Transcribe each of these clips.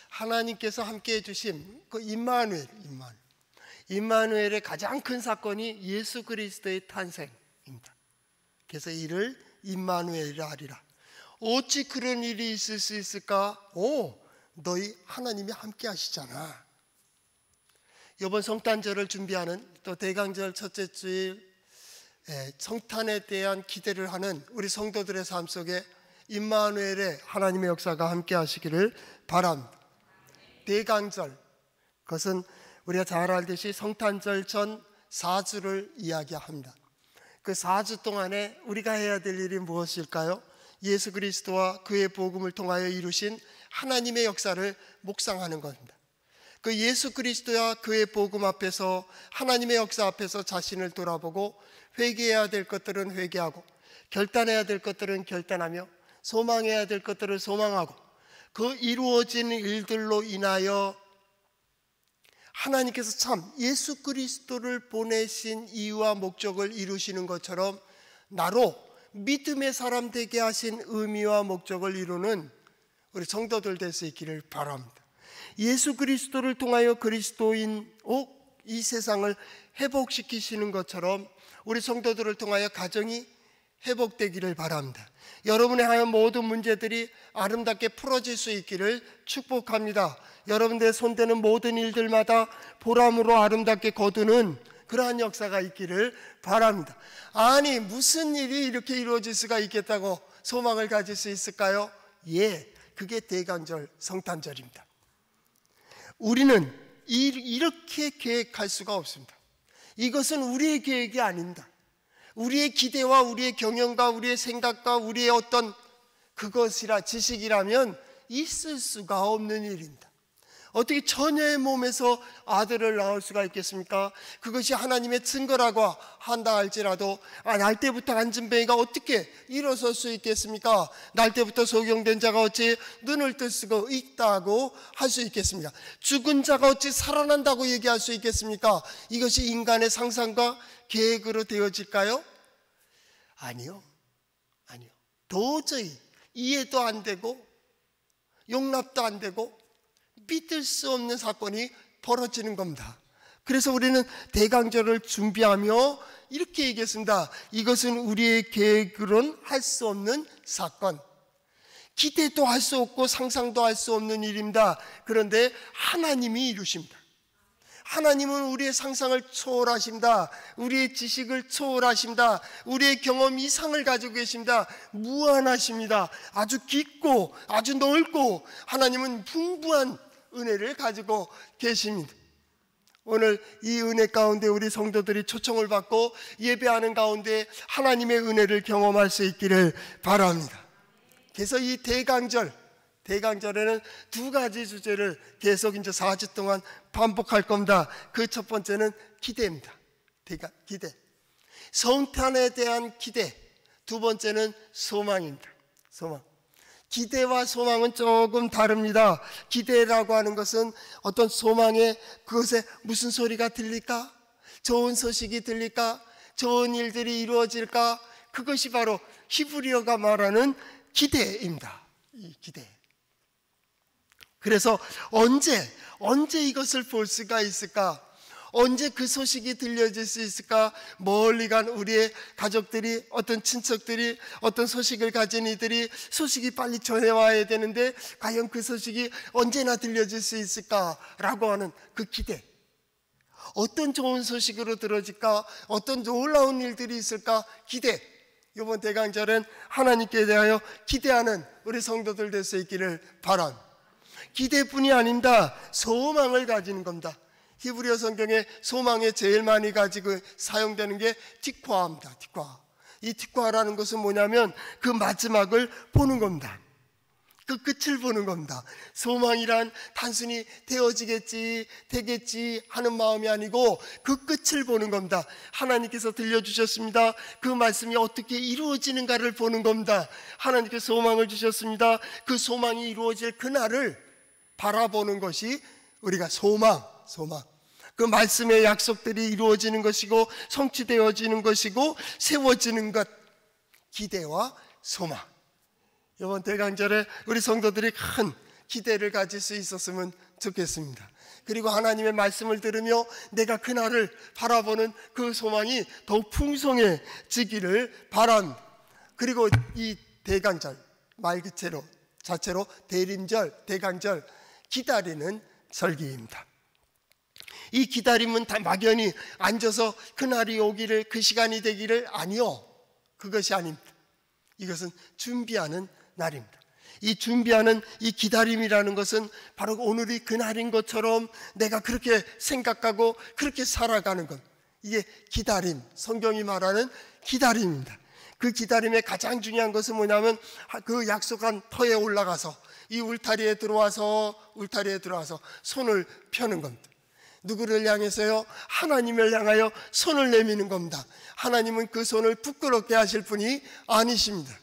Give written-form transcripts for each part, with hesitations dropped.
하나님께서 함께해 주신 그 임마누엘의 가장 큰 사건이 예수 그리스도의 탄생입니다. 그래서 이를 임마누엘이라 하리라. 어찌 그런 일이 있을 수 있을까? 너희 하나님이 함께 하시잖아. 이번 성탄절을 준비하는, 또 대강절 첫째 주일 성탄에 대한 기대를 하는 우리 성도들의 삶 속에 임마누엘의 하나님의 역사가 함께 하시기를 바랍니다. 대강절, 그것은 우리가 잘 알듯이 성탄절 전 4주를 이야기합니다. 그 4주 동안에 우리가 해야 될 일이 무엇일까요? 예수 그리스도와 그의 복음을 통하여 이루신 하나님의 역사를 묵상하는 것입니다. 그 예수 그리스도와 그의 복음 앞에서, 하나님의 역사 앞에서 자신을 돌아보고 회개해야 될 것들은 회개하고, 결단해야 될 것들은 결단하며, 소망해야 될 것들을 소망하고, 그 이루어진 일들로 인하여 하나님께서 참 예수 그리스도를 보내신 이유와 목적을 이루시는 것처럼 나로 믿음의 사람 되게 하신 의미와 목적을 이루는 우리 성도들 될 수 있기를 바랍니다. 예수 그리스도를 통하여 그리스도인 이 세상을 회복시키시는 것처럼 우리 성도들을 통하여 가정이 회복되기를 바랍니다. 여러분의 하얀 모든 문제들이 아름답게 풀어질 수 있기를 축복합니다. 여러분들의 손대는 모든 일들마다 보람으로 아름답게 거두는 그러한 역사가 있기를 바랍니다. 아니, 무슨 일이 이렇게 이루어질 수가 있겠다고 소망을 가질 수 있을까요? 그게 대강절 성탄절입니다. 우리는 이렇게 계획할 수가 없습니다. 이것은 우리의 계획이 아닙니다. 우리의 기대와 우리의 경영과 우리의 생각과 우리의 어떤 그것이라 지식이라면 있을 수가 없는 일입니다. 어떻게 처녀의 몸에서 아들을 낳을 수가 있겠습니까? 그것이 하나님의 증거라고 한다 할지라도 날 때부터 앉은 뱅이가 어떻게 일어설 수 있겠습니까? 날 때부터 소경된 자가 어찌 눈을 뜰 수가 있다고 할 수 있겠습니까? 죽은 자가 어찌 살아난다고 얘기할 수 있겠습니까? 이것이 인간의 상상과 계획으로 되어질까요? 아니요. 도저히 이해도 안 되고 용납도 안 되고 믿을 수 없는 사건이 벌어지는 겁니다. 그래서 우리는 대강절을 준비하며 이렇게 얘기했습니다. 이것은 우리의 계획으로는 할 수 없는 사건, 기대도 할 수 없고 상상도 할 수 없는 일입니다. 그런데 하나님이 이루십니다. 하나님은 우리의 상상을 초월하십니다. 우리의 지식을 초월하십니다. 우리의 경험 이상을 가지고 계십니다. 무한하십니다. 아주 깊고 아주 넓고 하나님은 풍부한 은혜를 가지고 계십니다. 오늘 이 은혜 가운데 우리 성도들이 초청을 받고 예배하는 가운데 하나님의 은혜를 경험할 수 있기를 바랍니다. 그래서 이 대강절에는 두 가지 주제를 계속 이제 4주 동안 반복할 겁니다. 그 첫 번째는 기대입니다. 기대. 성탄에 대한 기대. 두 번째는 소망입니다. 소망. 기대와 소망은 조금 다릅니다. 기대라고 하는 것은 어떤 소망에 그것에 무슨 소리가 들릴까? 좋은 소식이 들릴까? 좋은 일들이 이루어질까? 그것이 바로 히브리어가 말하는 기대입니다. 이 기대. 그래서 언제 이것을 볼 수가 있을까? 언제 그 소식이 들려질 수 있을까? 멀리 간 우리의 가족들이, 어떤 친척들이, 어떤 소식을 가진 이들이 소식이 빨리 전해와야 되는데 과연 그 소식이 언제나 들려질 수 있을까라고 하는 그 기대. 어떤 좋은 소식으로 들어질까? 어떤 놀라운 일들이 있을까? 기대. 이번 대강절은 하나님께 대하여 기대하는 우리 성도들 될 수 있기를 바랍니다. 기대뿐이 아닙니다. 소망을 가지는 겁니다. 히브리어 성경에 소망에 제일 많이 가지고 사용되는 게 티콰입니다. 이 티콰라는 것은 뭐냐면 그 마지막을 보는 겁니다. 그 끝을 보는 겁니다. 소망이란 단순히 되겠지 하는 마음이 아니고 그 끝을 보는 겁니다. 하나님께서 들려주셨습니다. 그 말씀이 어떻게 이루어지는가를 보는 겁니다. 하나님께서 소망을 주셨습니다. 그 소망이 이루어질 그날을 바라보는 것이 우리가 소망. 그 말씀의 약속들이 이루어지는 것이고 성취되어지는 것이고 세워지는 것. 기대와 소망. 이번 대강절에 우리 성도들이 큰 기대를 가질 수 있었으면 좋겠습니다. 그리고 하나님의 말씀을 들으며 내가 그날을 바라보는 그 소망이 더욱 풍성해지기를 바랍니다. 그리고 이 대강절, 말 그대로 자체로 대림절, 대강절, 기다리는 절기입니다. 이 기다림은 다 막연히 앉아서 그날이 오기를, 그 시간이 되기를, 아니요, 그것이 아닙니다. 이것은 준비하는 날입니다. 이 준비하는 이 기다림이라는 것은 바로 오늘이 그날인 것처럼 내가 그렇게 생각하고 그렇게 살아가는 것, 이게 기다림, 성경이 말하는 기다림입니다. 그 기다림의 가장 중요한 것은 뭐냐면 그 약속한 터에 올라가서 이 울타리에 들어와서 손을 펴는 겁니다. 누구를 향해서요? 하나님을 향하여 손을 내미는 겁니다. 하나님은 그 손을 부끄럽게 하실 분이 아니십니다.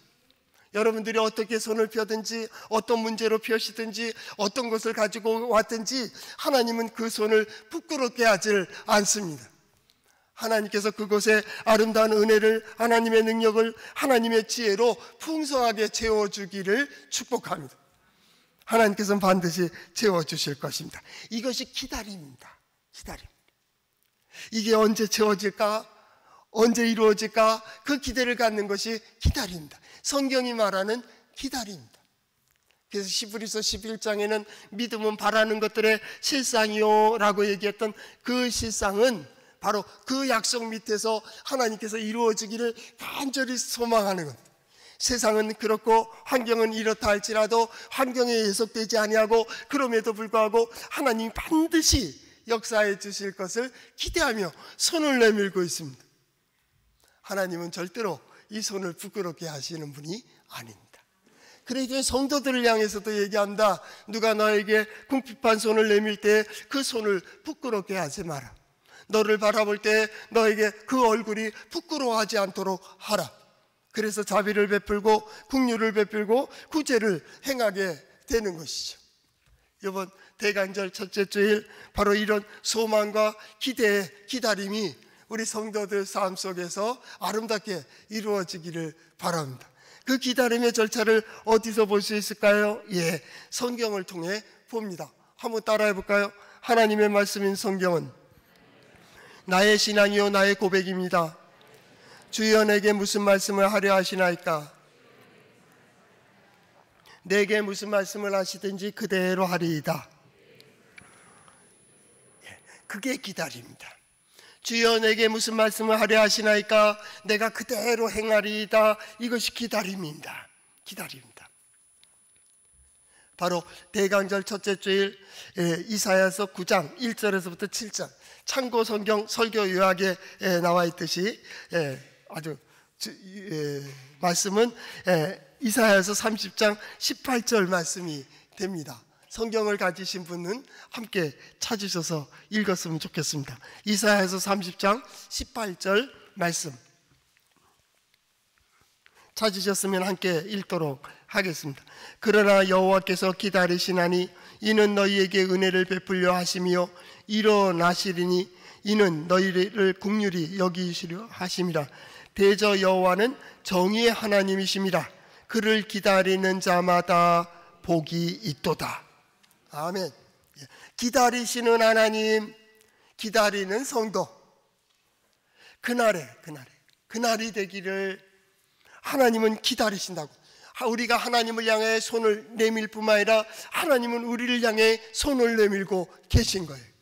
여러분들이 어떻게 손을 펴든지, 어떤 문제로 펴시든지, 어떤 것을 가지고 왔든지 하나님은 그 손을 부끄럽게 하질 않습니다. 하나님께서 그곳에 아름다운 은혜를, 하나님의 능력을, 하나님의 지혜로 풍성하게 채워주기를 축복합니다. 하나님께서는 반드시 채워주실 것입니다. 이것이 기다림입니다. 기다림. 이게 언제 채워질까? 언제 이루어질까? 그 기대를 갖는 것이 기다림입니다. 성경이 말하는 기다림입니다. 그래서 히브리서 11장에는 믿음은 바라는 것들의 실상이요 라고 얘기했던 그 실상은 바로 그 약속 밑에서 하나님께서 이루어지기를 간절히 소망하는 것. 세상은 그렇고 환경은 이렇다 할지라도 환경에 예속되지 아니하고 그럼에도 불구하고 하나님이 반드시 역사해 주실 것을 기대하며 손을 내밀고 있습니다. 하나님은 절대로 이 손을 부끄럽게 하시는 분이 아닙니다. 그래서 성도들을 향해서도 얘기한다. 누가 너에게 궁핍한 손을 내밀 때 그 손을 부끄럽게 하지 마라. 너를 바라볼 때 너에게 그 얼굴이 부끄러워하지 않도록 하라. 그래서 자비를 베풀고 긍휼을 베풀고 구제를 행하게 되는 것이죠. 이번 대강절 첫째 주일, 바로 이런 소망과 기대의 기다림이 우리 성도들 삶 속에서 아름답게 이루어지기를 바랍니다. 그 기다림의 절차를 어디서 볼 수 있을까요? 예, 성경을 통해 봅니다. 한번 따라해 볼까요? 하나님의 말씀인 성경은 나의 신앙이요 나의 고백입니다. 주여 내게 무슨 말씀을 하려 하시나이까? 내게 무슨 말씀을 하시든지 그대로 하리이다. 그게 기다림입니다. 주여 내게 무슨 말씀을 하려 하시나이까? 내가 그대로 행하리이다. 이것이 기다림입니다. 기다림입니다. 바로 대강절 첫째 주일 이사야서 9장 1절에서부터 7절 참고 성경 설교 요약에 나와 있듯이 아주 말씀은 이사야서 30장 18절 말씀이 됩니다. 성경을 가지신 분은 함께 찾으셔서 읽었으면 좋겠습니다. 이사야서 30장 18절 말씀 찾으셨으면 함께 읽도록 하겠습니다. 그러나 여호와께서 기다리시나니 이는 너희에게 은혜를 베풀려 하시며 일어나시리니 이는 너희를 긍휼히 여기시려 하심이라. 대저 여호와는 정의의 하나님이심이라. 그를 기다리는 자마다 복이 있도다. 아멘. 기다리시는 하나님, 기다리는 성도, 그날이 되기를 하나님은 기다리신다고. 우리가 하나님을 향해 손을 내밀 뿐만 아니라 하나님은 우리를 향해 손을 내밀고 계신 거예요.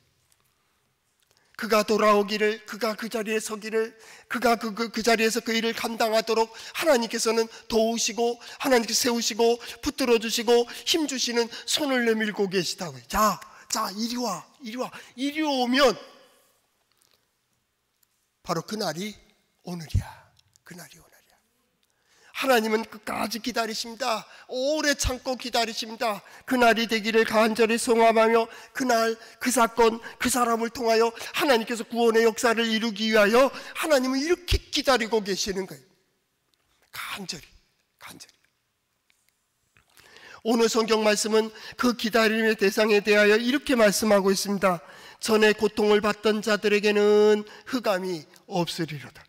그가 돌아오기를, 그가 그 자리에 서기를, 그가 그 자리에서 그 일을 감당하도록 하나님께서는 도우시고 하나님께서 세우시고 붙들어 주시고 힘주시는 손을 내밀고 계시다고요. 자 이리 와. 이리 오면 바로 그날이 오늘이야. 하나님은 끝까지 기다리십니다. 오래 참고 기다리십니다. 그날이 되기를 간절히 소망하며 그날, 그 사건, 그 사람을 통하여 하나님께서 구원의 역사를 이루기 위하여 하나님은 이렇게 기다리고 계시는 거예요. 간절히. 오늘 성경 말씀은 그 기다림의 대상에 대하여 이렇게 말씀하고 있습니다. 전에 고통을 받던 자들에게는 흑암이 없으리로다.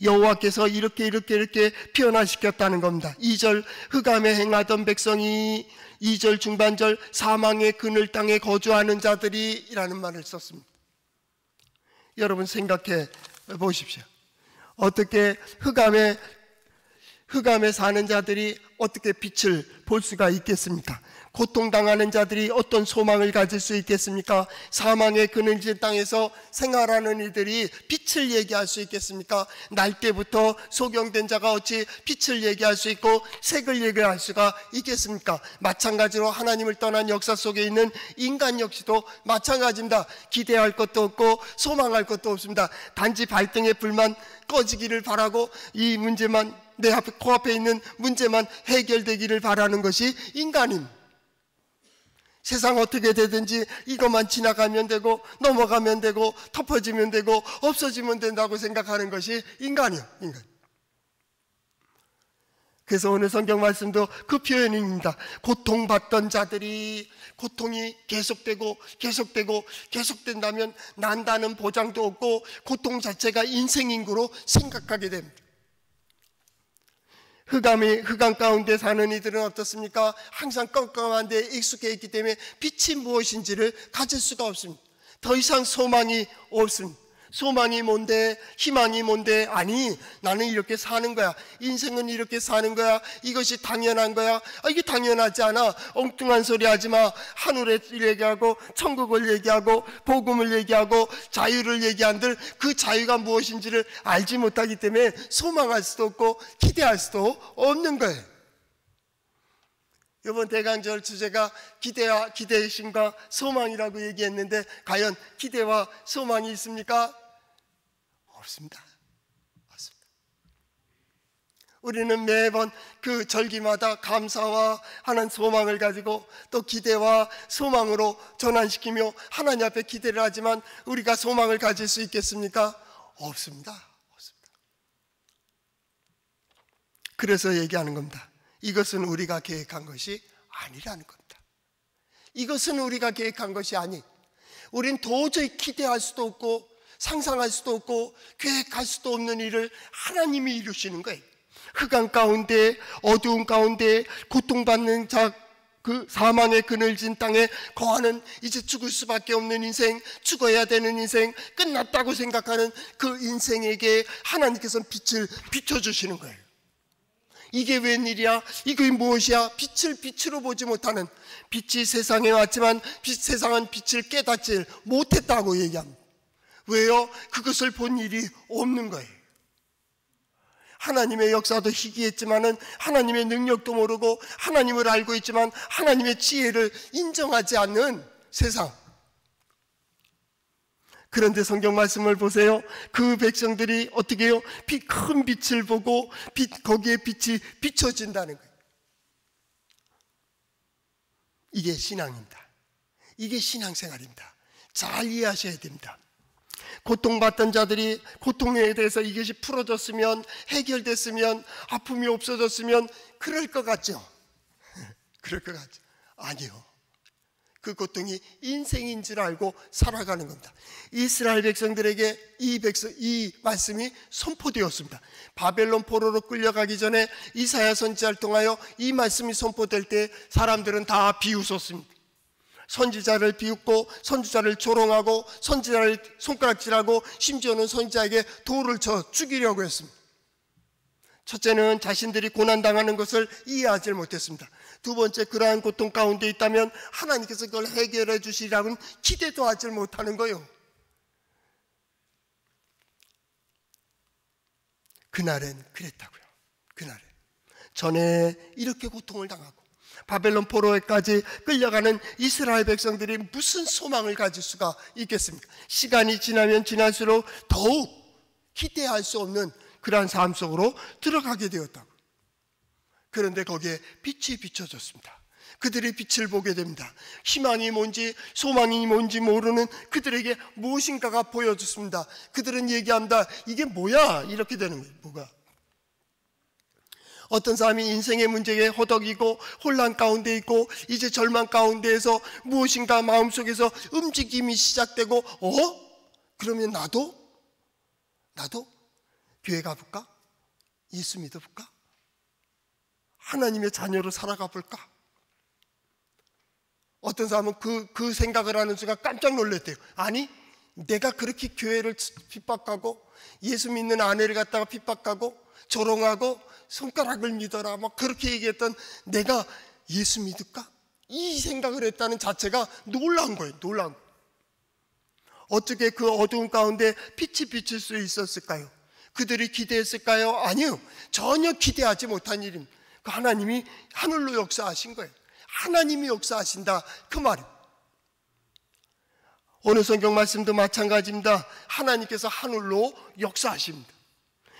여호와께서 이렇게 변화시켰다는 겁니다. 2절 흑암에 행하던 백성이 2절 중반절 사망의 그늘 땅에 거주하는 자들이 라는 말을 썼습니다. 여러분 생각해 보십시오. 어떻게 흑암에 사는 자들이 어떻게 빛을 볼 수가 있겠습니까? 고통당하는 자들이 어떤 소망을 가질 수 있겠습니까? 사망의 그늘진 땅에서 생활하는 이들이 빛을 얘기할 수 있겠습니까? 날 때부터 소경된 자가 어찌 빛을 얘기할 수 있고 색을 얘기할 수가 있겠습니까? 마찬가지로 하나님을 떠난 역사 속에 있는 인간 역시도 마찬가지입니다. 기대할 것도 없고 소망할 것도 없습니다. 단지 발등에 불만 꺼지기를 바라고 이 문제만 내 앞에 코앞에 있는 문제만 해결되기를 바라는 것이 인간입니다. 세상 어떻게 되든지 이것만 지나가면 되고 넘어가면 되고 덮어지면 되고 없어지면 된다고 생각하는 것이 인간이요. 인간. 그래서 오늘 성경 말씀도 그 표현입니다. 고통받던 자들이 고통이 계속된다면 난다는 보장도 없고 고통 자체가 인생인 거로 생각하게 됩니다. 흑암 가운데 사는 이들은 어떻습니까? 항상 깜깜한 데 익숙해 있기 때문에 빛이 무엇인지를 가질 수가 없습니다. 더 이상 소망이 없습니다. 소망이 뭔데? 희망이 뭔데? 아니, 나는 이렇게 사는 거야. 인생은 이렇게 사는 거야. 이것이 당연한 거야. 이게 당연하지 않아. 엉뚱한 소리 하지 마. 하늘을 얘기하고 천국을 얘기하고 복음을 얘기하고 자유를 얘기한들 그 자유가 무엇인지를 알지 못하기 때문에 소망할 수도 없고 기대할 수도 없는 거예요. 이번 대강절 주제가 기대심과 소망이라고 얘기했는데 과연 기대와 소망이 있습니까? 없습니다. 우리는 매번 그 절기마다 감사와 하는 소망을 가지고 또 기대와 소망으로 전환시키며 하나님 앞에 기대를 하지만 우리가 소망을 가질 수 있겠습니까? 없습니다. 그래서 얘기하는 겁니다. 이것은 우리가 계획한 것이 아니라는 겁니다. 이것은 우리가 계획한 것이 아니, 우린 도저히 기대할 수도 없고 상상할 수도 없고 계획할 수도 없는 일을 하나님이 이루시는 거예요. 흑암 가운데 어두운 가운데 고통받는 자, 그 사망의 그늘진 땅에 거하는 이제 죽을 수밖에 없는 인생, 죽어야 되는 인생, 끝났다고 생각하는 그 인생에게 하나님께서는 빛을 비춰주시는 거예요. 이게 웬일이야? 이게 무엇이야? 빛을 빛으로 보지 못하는, 빛이 세상에 왔지만 세상은 빛을 깨닫지 못했다고 얘기합니다. 왜요? 그것을 본 일이 없는 거예요. 하나님의 역사도 희귀했지만은 하나님의 능력도 모르고 하나님을 알고 있지만 하나님의 지혜를 인정하지 않는 세상. 그런데 성경 말씀을 보세요. 그 백성들이 어떻게 해요? 큰 빛을 보고 거기에 빛이 비춰진다는 거예요. 이게 신앙입니다. 이게 신앙생활입니다. 잘 이해하셔야 됩니다. 고통받던 자들이 고통에 대해서 이것이 풀어졌으면, 해결됐으면, 아픔이 없어졌으면 그럴 것 같죠? 그럴 것 같죠? 아니요. 그 고통이 인생인 줄 알고 살아가는 겁니다. 이스라엘 백성들에게 이 말씀이 선포되었습니다. 바벨론 포로로 끌려가기 전에 이사야 선지자를 통하여 이 말씀이 선포될 때 사람들은 다 비웃었습니다. 선지자를 비웃고 선지자를 조롱하고 선지자를 손가락질하고 심지어는 선지자에게 돌을 쳐 죽이려고 했습니다. 첫째는 자신들이 고난당하는 것을 이해하지 못했습니다. 두 번째, 그러한 고통 가운데 있다면 하나님께서 그걸 해결해 주시라고는 기대도 하지 못하는 거예요. 그날은 그랬다고요. 그날은 전에 이렇게 고통을 당하고 바벨론 포로에까지 끌려가는 이스라엘 백성들이 무슨 소망을 가질 수가 있겠습니까? 시간이 지나면 지날수록 더욱 기대할 수 없는 그러한 삶 속으로 들어가게 되었다고. 그런데 거기에 빛이 비춰졌습니다. 그들이 빛을 보게 됩니다. 희망이 뭔지 소망이 뭔지 모르는 그들에게 무엇인가가 보여졌습니다. 그들은 얘기합니다. 이게 뭐야? 이렇게 되는 거예요. 뭐가? 어떤 사람이 인생의 문제에 허덕이고 혼란 가운데 있고 이제 절망 가운데에서 무엇인가 마음속에서 움직임이 시작되고 그러면 나도 교회 가볼까? 예수 믿어볼까? 하나님의 자녀로 살아가 볼까? 어떤 사람은 그 생각을 하는 순간 깜짝 놀랐대요. 아니, 내가 그렇게 교회를 핍박하고 예수 믿는 아내를 갖다가 핍박하고 조롱하고 손가락을 믿어라 막 그렇게 얘기했던 내가 예수 믿을까? 이 생각을 했다는 자체가 놀라운 거예요. 놀라운 거예요. 어떻게 그 어두운 가운데 빛이 비칠 수 있었을까요? 그들이 기대했을까요? 아니요. 전혀 기대하지 못한 일입니다. 그 하나님이 하늘로 역사하신 거예요. 하나님이 역사하신다 그 말이에요. 오늘 성경 말씀도 마찬가지입니다. 하나님께서 하늘로 역사하십니다.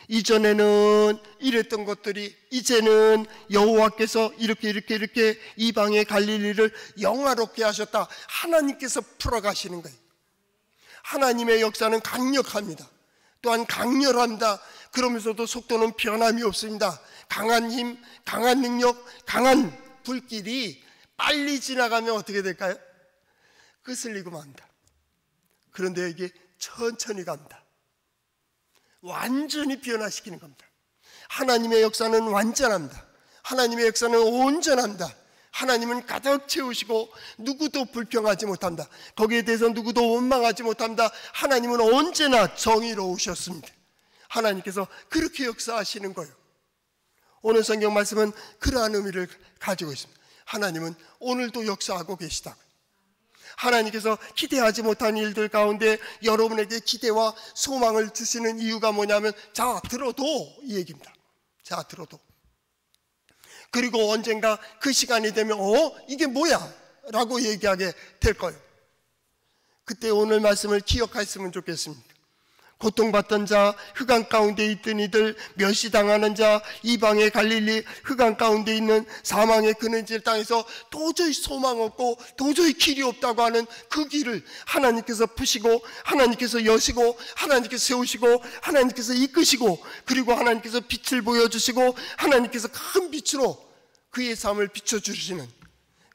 이전에는 이랬던 것들이 이제는 여호와께서 이렇게 이방의 갈릴리를 영화롭게 하셨다. 하나님께서 풀어가시는 거예요. 하나님의 역사는 강력합니다. 또한 강렬합니다. 그러면서도 속도는 변함이 없습니다. 강한 힘, 강한 능력, 강한 불길이 빨리 지나가면 어떻게 될까요? 끄슬리고 맙니다. 그런데 이게 천천히 갑니다. 완전히 변화시키는 겁니다. 하나님의 역사는 완전합니다. 하나님의 역사는 온전합니다. 하나님은 가득 채우시고 누구도 불평하지 못합니다. 거기에 대해서 누구도 원망하지 못합니다. 하나님은 언제나 정의로우셨습니다. 하나님께서 그렇게 역사하시는 거예요. 오늘 성경 말씀은 그러한 의미를 가지고 있습니다. 하나님은 오늘도 역사하고 계시다. 하나님께서 기대하지 못한 일들 가운데 여러분에게 기대와 소망을 주시는 이유가 뭐냐면 자 들어도 이 얘기입니다. 자 들어도. 그리고 언젠가 그 시간이 되면 이게 뭐야? 라고 얘기하게 될 거예요. 그때 오늘 말씀을 기억했으면 좋겠습니다. 고통받던 자, 흑암 가운데 있던 이들, 멸시당하는 자, 이방의 갈릴리 흑암 가운데 있는 사망의 그늘질 땅에서 도저히 소망 없고 도저히 길이 없다고 하는 그 길을 하나님께서 푸시고 하나님께서 여시고 하나님께서 세우시고 하나님께서 이끄시고 그리고 하나님께서 빛을 보여주시고 하나님께서 큰 빛으로 그의 삶을 비춰주시는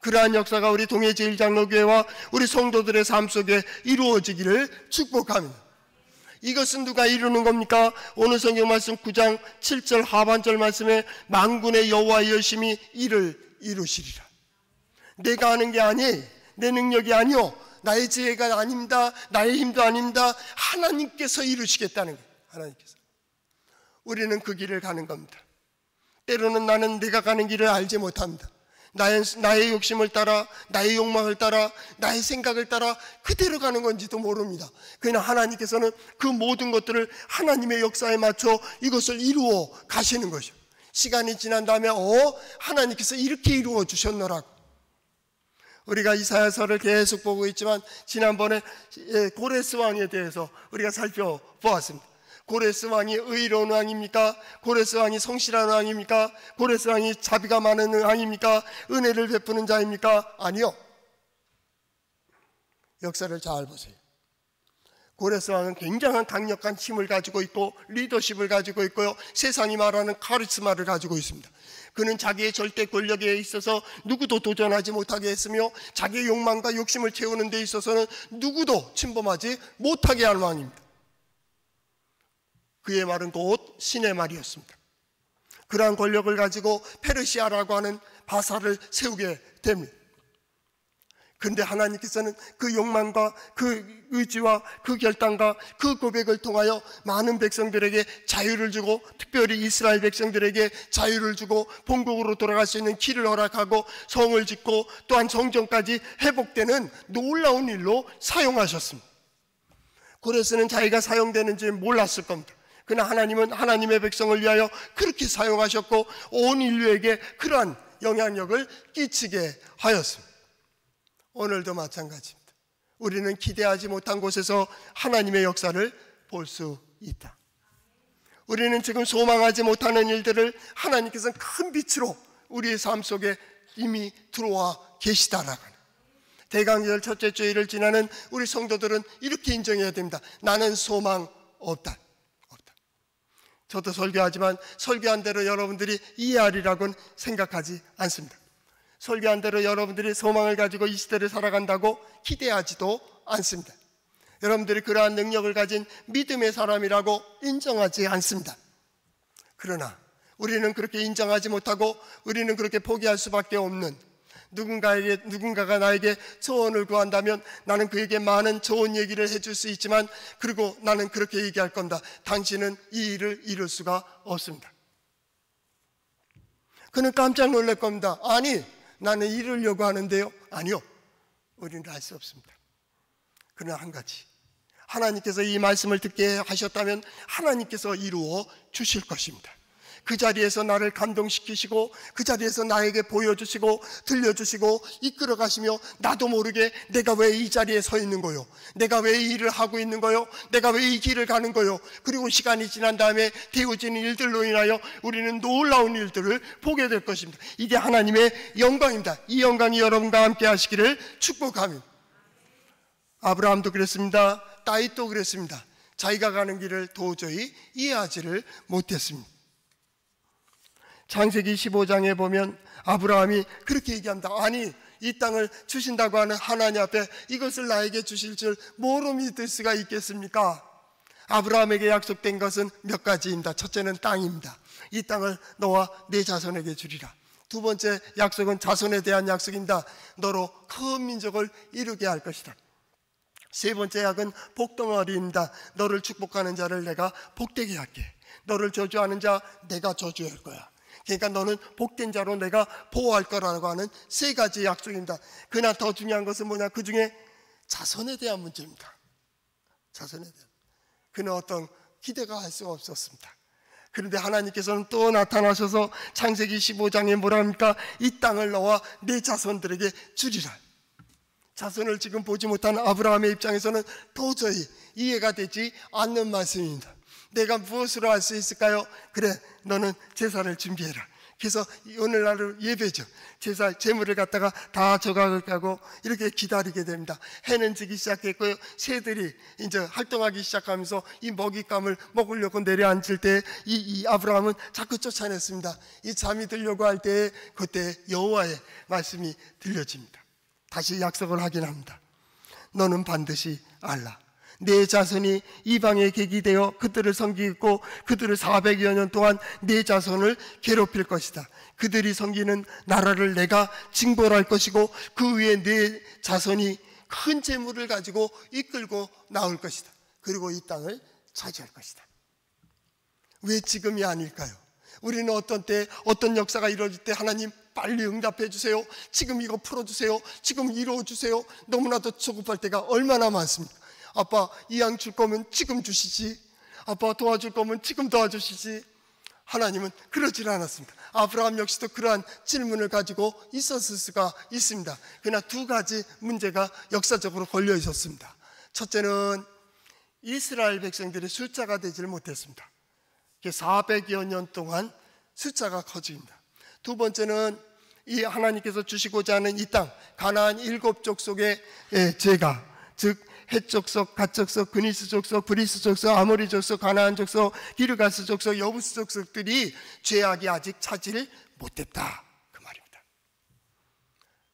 그러한 역사가 우리 동해제일장로교회와 우리 성도들의 삶 속에 이루어지기를 축복합니다. 이것은 누가 이루는 겁니까? 오늘 성경 말씀 9장 7절 하반절 말씀에 만군의 여호와의 열심히 이를 이루시리라. 내가 하는 게 아니에요. 내 능력이 아니요. 나의 지혜가 아닙니다. 나의 힘도 아닙니다. 하나님께서 이루시겠다는 거예요. 하나님께서. 우리는 그 길을 가는 겁니다. 때로는 나는 내가 가는 길을 알지 못합니다. 나의 욕심을 따라, 나의 욕망을 따라, 나의 생각을 따라 그대로 가는 건지도 모릅니다. 그러나 하나님께서는 그 모든 것들을 하나님의 역사에 맞춰 이것을 이루어 가시는 것이죠. 시간이 지난 다음에 하나님께서 이렇게 이루어 주셨노라고. 우리가 이사야서를 계속 보고 있지만 지난번에 고레스 왕에 대해서 우리가 살펴보았습니다. 고레스 왕이 의로운 왕입니까? 고레스 왕이 성실한 왕입니까? 고레스 왕이 자비가 많은 왕입니까? 은혜를 베푸는 자입니까? 아니요. 역사를 잘 보세요. 고레스 왕은 굉장한 강력한 힘을 가지고 있고 리더십을 가지고 있고요. 세상이 말하는 카리스마를 가지고 있습니다. 그는 자기의 절대 권력에 있어서 누구도 도전하지 못하게 했으며 자기의 욕망과 욕심을 채우는 데 있어서는 누구도 침범하지 못하게 한 왕입니다. 그의 말은 곧 신의 말이었습니다. 그러한 권력을 가지고 페르시아라고 하는 바사를 세우게 됩니다. 그런데 하나님께서는 그 욕망과 그 의지와 그 결단과 그 고백을 통하여 많은 백성들에게 자유를 주고 특별히 이스라엘 백성들에게 자유를 주고 본국으로 돌아갈 수 있는 길을 허락하고 성을 짓고 또한 성전까지 회복되는 놀라운 일로 사용하셨습니다. 고레스는 자기가 사용되는지 몰랐을 겁니다. 그러나 하나님은 하나님의 백성을 위하여 그렇게 사용하셨고 온 인류에게 그러한 영향력을 끼치게 하였습니다. 오늘도 마찬가지입니다. 우리는 기대하지 못한 곳에서 하나님의 역사를 볼 수 있다. 우리는 지금 소망하지 못하는 일들을 하나님께서는 큰 빛으로 우리의 삶 속에 이미 들어와 계시다라고 하는 대강절 첫째 주일을 지나는 우리 성도들은 이렇게 인정해야 됩니다. 나는 소망 없다. 저도 설교하지만 설교한 대로 여러분들이 이해하리라고는 생각하지 않습니다. 설교한 대로 여러분들이 소망을 가지고 이 시대를 살아간다고 기대하지도 않습니다. 여러분들이 그러한 능력을 가진 믿음의 사람이라고 인정하지 않습니다. 그러나 우리는 그렇게 인정하지 못하고 우리는 그렇게 포기할 수밖에 없는, 누군가가 나에게 조언을 구한다면 나는 그에게 많은 좋은 얘기를 해줄 수 있지만, 그리고 나는 그렇게 얘기할 겁니다. 당신은 이 일을 이룰 수가 없습니다. 그는 깜짝 놀랄 겁니다. 아니, 나는 이루려고 하는데요. 아니요, 우리는 알 수 없습니다. 그러나 한 가지, 하나님께서 이 말씀을 듣게 하셨다면 하나님께서 이루어 주실 것입니다. 그 자리에서 나를 감동시키시고, 그 자리에서 나에게 보여주시고 들려주시고 이끌어 가시며, 나도 모르게 내가 왜 이 자리에 서 있는 거요, 내가 왜 이 일을 하고 있는 거요, 내가 왜 이 길을 가는 거요. 그리고 시간이 지난 다음에 되어지는 일들로 인하여 우리는 놀라운 일들을 보게 될 것입니다. 이게 하나님의 영광입니다. 이 영광이 여러분과 함께 하시기를 축복합니다. 아브라함도 그랬습니다. 다윗도 그랬습니다. 자기가 가는 길을 도저히 이해하지를 못했습니다. 창세기 15장에 보면 아브라함이 그렇게 얘기합니다. 아니, 이 땅을 주신다고 하는 하나님 앞에 이것을 나에게 주실 줄 뭐로 믿을 수가 있겠습니까? 아브라함에게 약속된 것은 몇 가지입니다. 첫째는 땅입니다. 이 땅을 너와 네 자손에게 주리라. 두 번째 약속은 자손에 대한 약속입니다. 너로 큰 민족을 이루게 할 것이다. 세 번째 약은 복덩어리입니다. 너를 축복하는 자를 내가 복되게 할게. 너를 저주하는 자 내가 저주할 거야. 그러니까 너는 복된 자로 내가 보호할 거라고 하는 세 가지 약속입니다. 그러나 더 중요한 것은 뭐냐? 그 중에 자손에 대한 문제입니다. 자손에 대한. 그는 어떤 기대가 할 수가 없었습니다. 그런데 하나님께서는 또 나타나셔서 창세기 15장에 뭐라 합니까? 이 땅을 너와 네 자손들에게 주리라. 자손을 지금 보지 못한 아브라함의 입장에서는 도저히 이해가 되지 않는 말씀입니다. 내가 무엇으로 할 수 있을까요? 그래, 너는 제사를 준비해라. 그래서 오늘날 예배죠. 제사, 제물을 갖다가 다 조각을 까고 이렇게 기다리게 됩니다. 해는 지기 시작했고요. 새들이 이제 활동하기 시작하면서 이 먹잇감을 먹으려고 내려앉을 때 이 아브라함은 자꾸 쫓아냈습니다. 이 잠이 들려고 할 때 그때 여호와의 말씀이 들려집니다. 다시 약속을 확인합니다. 너는 반드시 알라. 네 자손이 이방의 객이 되어 그들을 섬기고 그들을 400여 년 동안 네 자손을 괴롭힐 것이다. 그들이 섬기는 나라를 내가 징벌할 것이고 그 위에 네 자손이 큰 재물을 가지고 이끌고 나올 것이다. 그리고 이 땅을 차지할 것이다. 왜 지금이 아닐까요? 우리는 어떤 때 어떤 역사가 이루어질 때 하나님 빨리 응답해 주세요. 지금 이거 풀어주세요. 지금 이루어 주세요. 너무나도 조급할 때가 얼마나 많습니까? 아빠 이 양 줄 거면 지금 주시지. 아빠 도와줄 거면 지금 도와주시지. 하나님은 그러질 않았습니다. 아브라함 역시도 그러한 질문을 가지고 있었을 수가 있습니다. 그러나 두 가지 문제가 역사적으로 걸려 있었습니다. 첫째는 이스라엘 백성들이 숫자가 되지를 못했습니다. 400여 년 동안 숫자가 커집니다. 두 번째는 이 하나님께서 주시고자 하는 이 땅 가나안 7족속의 죄가, 즉 헷 족속, 갓 족속, 그니스 족속, 브리스 족속, 아모리 족속, 가나안 족속, 기르가스 족속, 여부스 족속들이 죄악이 아직 차지를 못했다, 그 말입니다.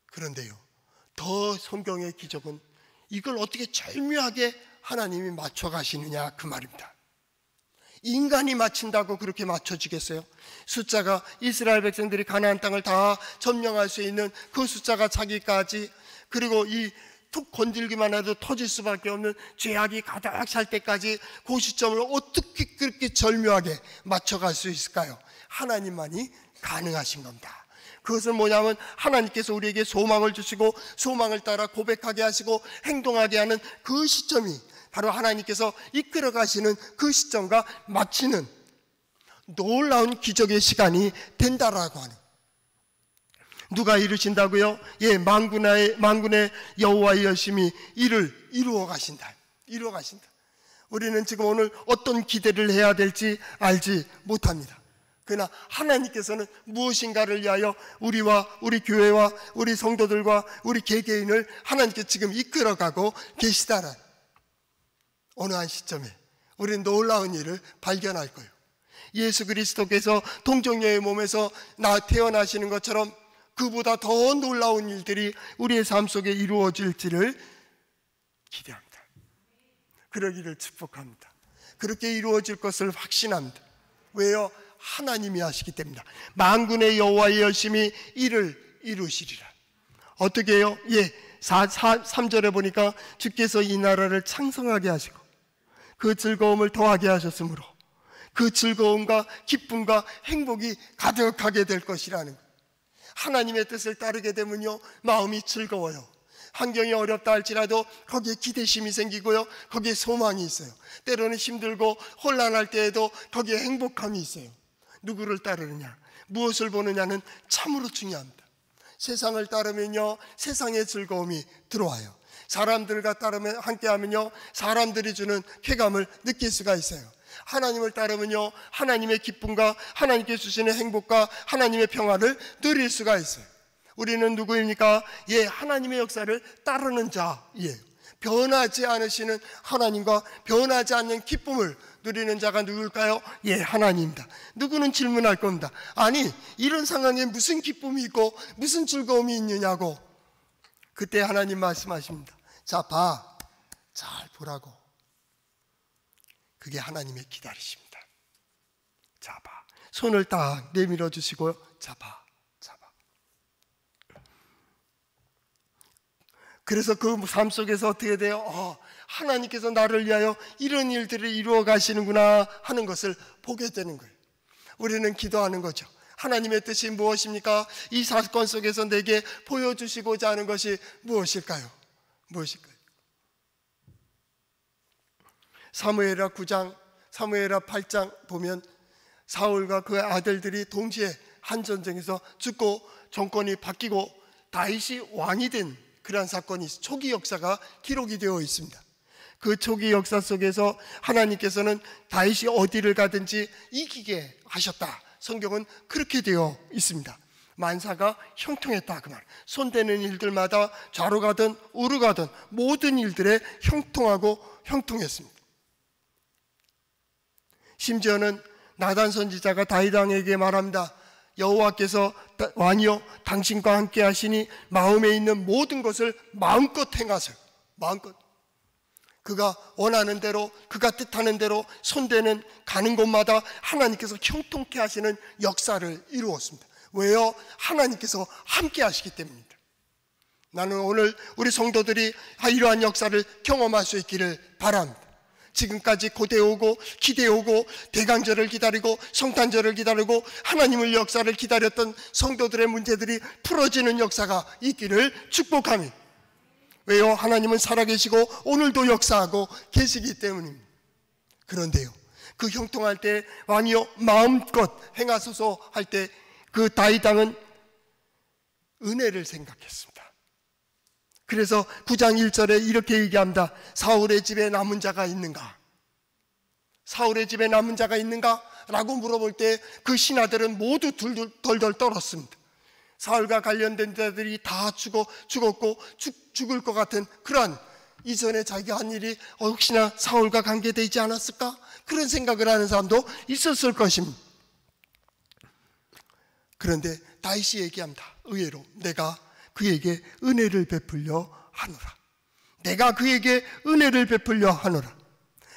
그런데요, 더 성경의 기적은 이걸 어떻게 절묘하게 하나님이 맞춰가시느냐, 그 말입니다. 인간이 맞춘다고 그렇게 맞춰주겠어요? 숫자가 이스라엘 백성들이 가나안 땅을 다 점령할 수 있는 그 숫자가 차기까지, 그리고 이 툭 건들기만 해도 터질 수밖에 없는 죄악이 가득 찰 때까지 그 시점을 어떻게 그렇게 절묘하게 맞춰갈 수 있을까요? 하나님만이 가능하신 겁니다. 그것은 뭐냐면 하나님께서 우리에게 소망을 주시고 소망을 따라 고백하게 하시고 행동하게 하는 그 시점이 바로 하나님께서 이끌어 가시는 그 시점과 맞추는 놀라운 기적의 시간이 된다라고 하는. 누가 이루신다고요? 예, 만군의 여호와의 열심히 이를 이루어 가신다. 이루어 가신다. 우리는 지금 오늘 어떤 기대를 해야 될지 알지 못합니다. 그러나 하나님께서는 무엇인가를 위하여 우리와 우리 교회와 우리 성도들과 우리 개개인을 하나님께 지금 이끌어가고 계시다는 어느 한 시점에 우리는 놀라운 일을 발견할 거예요. 예수 그리스도께서 동정녀의 몸에서 태어나시는 것처럼 그보다 더 놀라운 일들이 우리의 삶 속에 이루어질지를 기대합니다. 그러기를 축복합니다. 그렇게 이루어질 것을 확신합니다. 왜요? 하나님이 하시기 때문이다. 만군의 여호와의 열심히 이를 이루시리라. 어떻게 해요? 3절에 보니까 주께서 이 나라를 창성하게 하시고 그 즐거움을 더하게 하셨으므로 그 즐거움과 기쁨과 행복이 가득하게 될 것이라는 거예요. 하나님의 뜻을 따르게 되면요, 마음이 즐거워요. 환경이 어렵다 할지라도 거기에 기대심이 생기고요, 거기에 소망이 있어요. 때로는 힘들고 혼란할 때에도 거기에 행복함이 있어요. 누구를 따르느냐, 무엇을 보느냐는 참으로 중요합니다. 세상을 따르면요, 세상의 즐거움이 들어와요. 사람들과 따르면, 함께하면요, 사람들이 주는 쾌감을 느낄 수가 있어요. 하나님을 따르면요, 하나님의 기쁨과 하나님께 주시는 행복과 하나님의 평화를 누릴 수가 있어요. 우리는 누구입니까? 하나님의 역사를 따르는 자예요. 변하지 않으시는 하나님과 변하지 않는 기쁨을 누리는 자가 누굴까요? 하나님입니다. 누구는 질문할 겁니다. 아니, 이런 상황에 무슨 기쁨이 있고 무슨 즐거움이 있느냐고. 그때 하나님 말씀하십니다. 자, 봐. 잘 보라고. 그게 하나님의 기다리십니다. 자, 봐. 손을 딱 내밀어 주시고요. 자, 봐. 그래서 그 삶 속에서 어떻게 돼요? 하나님께서 나를 위하여 이런 일들을 이루어 가시는구나 하는 것을 보게 되는 거예요. 우리는 기도하는 거죠. 하나님의 뜻이 무엇입니까? 이 사건 속에서 내게 보여주시고자 하는 것이 무엇일까요? 사무엘하 9장, 사무엘하 8장 보면 사울과 그의 아들들이 동시에 한 전쟁에서 죽고 정권이 바뀌고 다윗이 왕이 된 그러한 사건이 초기 역사가 기록이 되어 있습니다. 그 초기 역사 속에서 하나님께서는 다윗이 어디를 가든지 이기게 하셨다. 성경은 그렇게 되어 있습니다. 만사가 형통했다 그 말. 손대는 일들마다 좌로 가든 우로 가든 모든 일들에 형통하고 형통했습니다. 심지어는 나단 선지자가 다윗 왕에게 말합니다. 여호와께서 왕이여 당신과 함께 하시니 마음에 있는 모든 것을 마음껏 행하세요. 마음껏. 그가 원하는 대로, 그가 뜻하는 대로 손대는 가는 곳마다 하나님께서 형통케 하시는 역사를 이루었습니다. 왜요? 하나님께서 함께 하시기 때문입니다. 나는 오늘 우리 성도들이 이러한 역사를 경험할 수 있기를 바랍니다. 지금까지 고대오고 기대오고 대강절을 기다리고 성탄절을 기다리고 하나님의 역사를 기다렸던 성도들의 문제들이 풀어지는 역사가 있기를 축복합니다. 왜요? 하나님은 살아계시고 오늘도 역사하고 계시기 때문입니다. 그런데요, 그 형통할 때 왕이여 마음껏 행하소서 할 때 그 다윗 왕은 은혜를 생각했습니다. 그래서 9장 1절에 이렇게 얘기합니다. 사울의 집에 남은 자가 있는가? 사울의 집에 남은 자가 있는가? 라고 물어볼 때 그 신하들은 모두 덜덜 떨었습니다. 사울과 관련된 자들이 다 죽었고 죽을 것 같은 그런 이전에 자기가 한 일이 혹시나 사울과 관계되어 있지 않았을까? 그런 생각을 하는 사람도 있었을 것입니다. 그런데 다윗이 얘기합니다. 의외로 내가 그에게 은혜를 베풀려 하노라. 내가 그에게 은혜를 베풀려 하노라.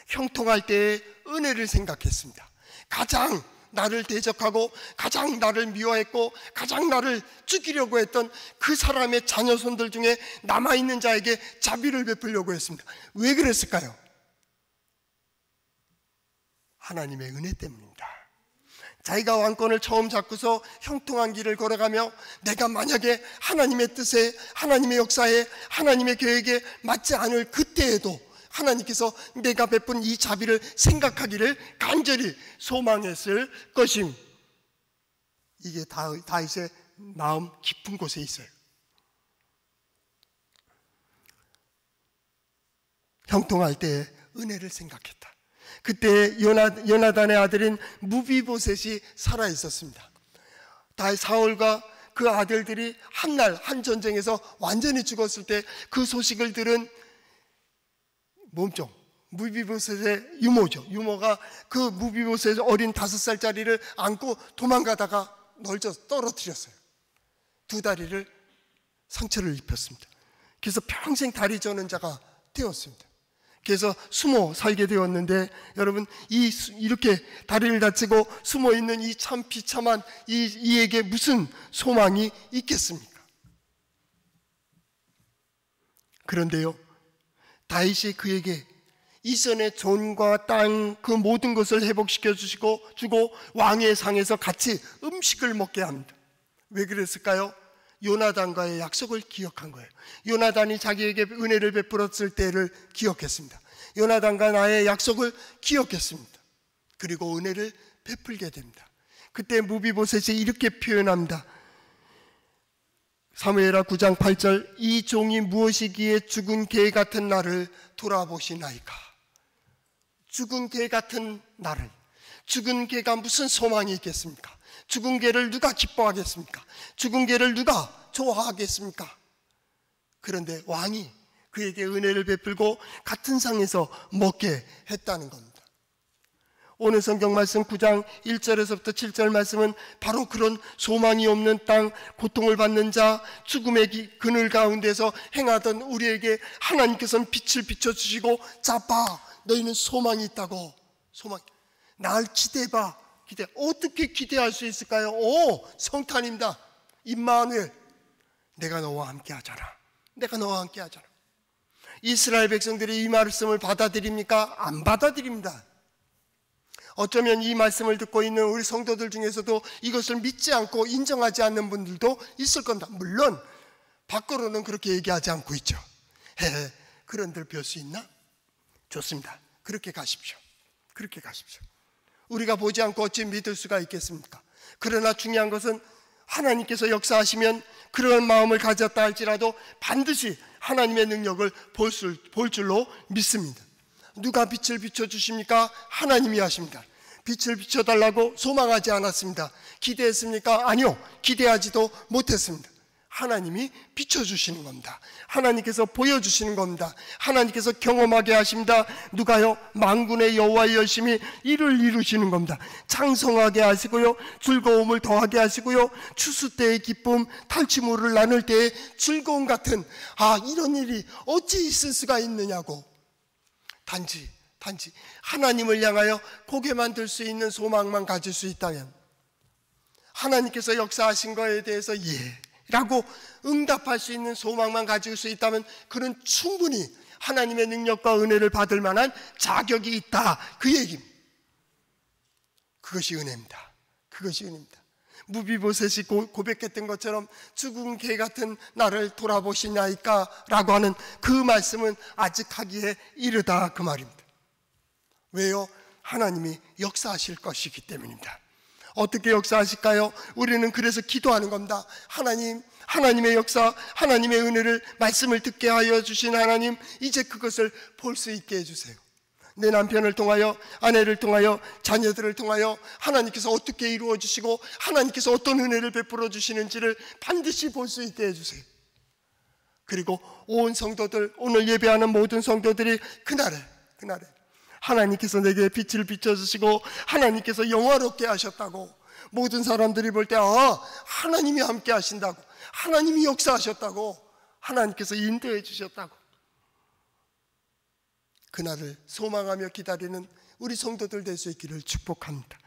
형통할 때에 은혜를 생각했습니다. 가장 나를 대적하고 가장 나를 미워했고 가장 나를 죽이려고 했던 그 사람의 자녀손들 중에 남아있는 자에게 자비를 베풀려고 했습니다. 왜 그랬을까요? 하나님의 은혜 때문입니다. 자기가 왕권을 처음 잡고서 형통한 길을 걸어가며 내가 만약에 하나님의 뜻에, 하나님의 역사에, 하나님의 계획에 맞지 않을 그때에도 하나님께서 내가 베푼 이 자비를 생각하기를 간절히 소망했을 것입니다. 이게 다윗의 마음 깊은 곳에 있어요. 형통할 때 은혜를 생각했다. 그때 요나단의 아들인 무비보셋이 살아 있었습니다. 다윗 사울과 그 아들들이 한날 한 전쟁에서 완전히 죽었을 때 그 소식을 들은 몸종 무비보셋의 유모죠. 유모가 그 무비보셋 어린 5살짜리를 안고 도망가다가 널져 떨어뜨렸어요. 두 다리를 상처를 입혔습니다. 그래서 평생 다리 저는 자가 되었습니다. 그래서 숨어 살게 되었는데, 여러분, 이렇게 다리를 다치고 숨어 있는 이 참 비참한 이에게 무슨 소망이 있겠습니까? 그런데요, 다윗이 그에게 이전의 존과 땅 그 모든 것을 회복시켜 주고 왕의 상에서 같이 음식을 먹게 합니다. 왜 그랬을까요? 요나단과의 약속을 기억한 거예요. 요나단이 자기에게 은혜를 베풀었을 때를 기억했습니다. 요나단과 나의 약속을 기억했습니다. 그리고 은혜를 베풀게 됩니다. 그때 무비보셋이 이렇게 표현합니다. 사무엘하 9장 8절, 이 종이 무엇이기에 죽은 개 같은 나를 돌아보시나이까. 죽은 개 같은 나를, 죽은 개가 무슨 소망이 있겠습니까? 죽은 개를 누가 기뻐하겠습니까? 죽은 개를 누가 좋아하겠습니까? 그런데 왕이 그에게 은혜를 베풀고 같은 상에서 먹게 했다는 겁니다. 오늘 성경 말씀 9장 1절에서부터 7절 말씀은 바로 그런 소망이 없는 땅, 고통을 받는 자, 죽음의 그늘 가운데서 행하던 우리에게 하나님께서는 빛을 비춰주시고, 자 봐, 너희는 소망이 있다고. 날 기대해봐. 어떻게 기대할 수 있을까요? 오, 성탄입니다. 임마누엘, 내가 너와 함께 하잖아. 내가 너와 함께 하잖아. 이스라엘 백성들이 이 말씀을 받아들입니까? 안 받아들입니다. 어쩌면 이 말씀을 듣고 있는 우리 성도들 중에서도 이것을 믿지 않고 인정하지 않는 분들도 있을 겁니다. 물론 밖으로는 그렇게 얘기하지 않고 있죠. 그런 들 별 수 있나? 좋습니다. 그렇게 가십시오. 그렇게 가십시오. 우리가 보지 않고 어찌 믿을 수가 있겠습니까? 그러나 중요한 것은 하나님께서 역사하시면 그런 마음을 가졌다 할지라도 반드시 하나님의 능력을 볼 줄로 믿습니다. 누가 빛을 비춰주십니까? 하나님이 하십니다. 빛을 비춰달라고 소망하지 않았습니다. 기대했습니까? 아니요, 기대하지도 못했습니다. 하나님이 비춰주시는 겁니다. 하나님께서 보여주시는 겁니다. 하나님께서 경험하게 하십니다. 누가요? 만군의 여호와의 열심히 일을 이루시는 겁니다. 창성하게 하시고요, 즐거움을 더하게 하시고요, 추수 때의 기쁨, 탈취물을 나눌 때의 즐거움 같은, 이런 일이 어찌 있을 수가 있느냐고. 단지 하나님을 향하여 고개만 들 수 있는 소망만 가질 수 있다면, 하나님께서 역사하신 거에 대해서 라고 응답할 수 있는 소망만 가질 수 있다면, 그는 충분히 하나님의 능력과 은혜를 받을 만한 자격이 있다, 그 얘기입니다. 그것이 은혜입니다. 그것이 은혜입니다. 무비보셋이 고백했던 것처럼 죽은 개 같은 나를 돌아보시나이까 라고 하는 그 말씀은 아직 하기에 이르다, 그 말입니다. 왜요? 하나님이 역사하실 것이기 때문입니다. 어떻게 역사하실까요? 우리는 그래서 기도하는 겁니다. 하나님의 역사, 하나님의 은혜를, 말씀을 듣게 하여 주신 하나님, 이제 그것을 볼 수 있게 해주세요. 내 남편을 통하여, 아내를 통하여, 자녀들을 통하여 하나님께서 어떻게 이루어 주시고 하나님께서 어떤 은혜를 베풀어 주시는지를 반드시 볼 수 있게 해주세요. 그리고 온 성도들, 오늘 예배하는 모든 성도들이 그날에 하나님께서 내게 빛을 비춰주시고 하나님께서 영화롭게 하셨다고, 모든 사람들이 볼 때 하나님이 함께 하신다고, 하나님이 역사하셨다고, 하나님께서 인도해 주셨다고, 그날을 소망하며 기다리는 우리 성도들 될 수 있기를 축복합니다.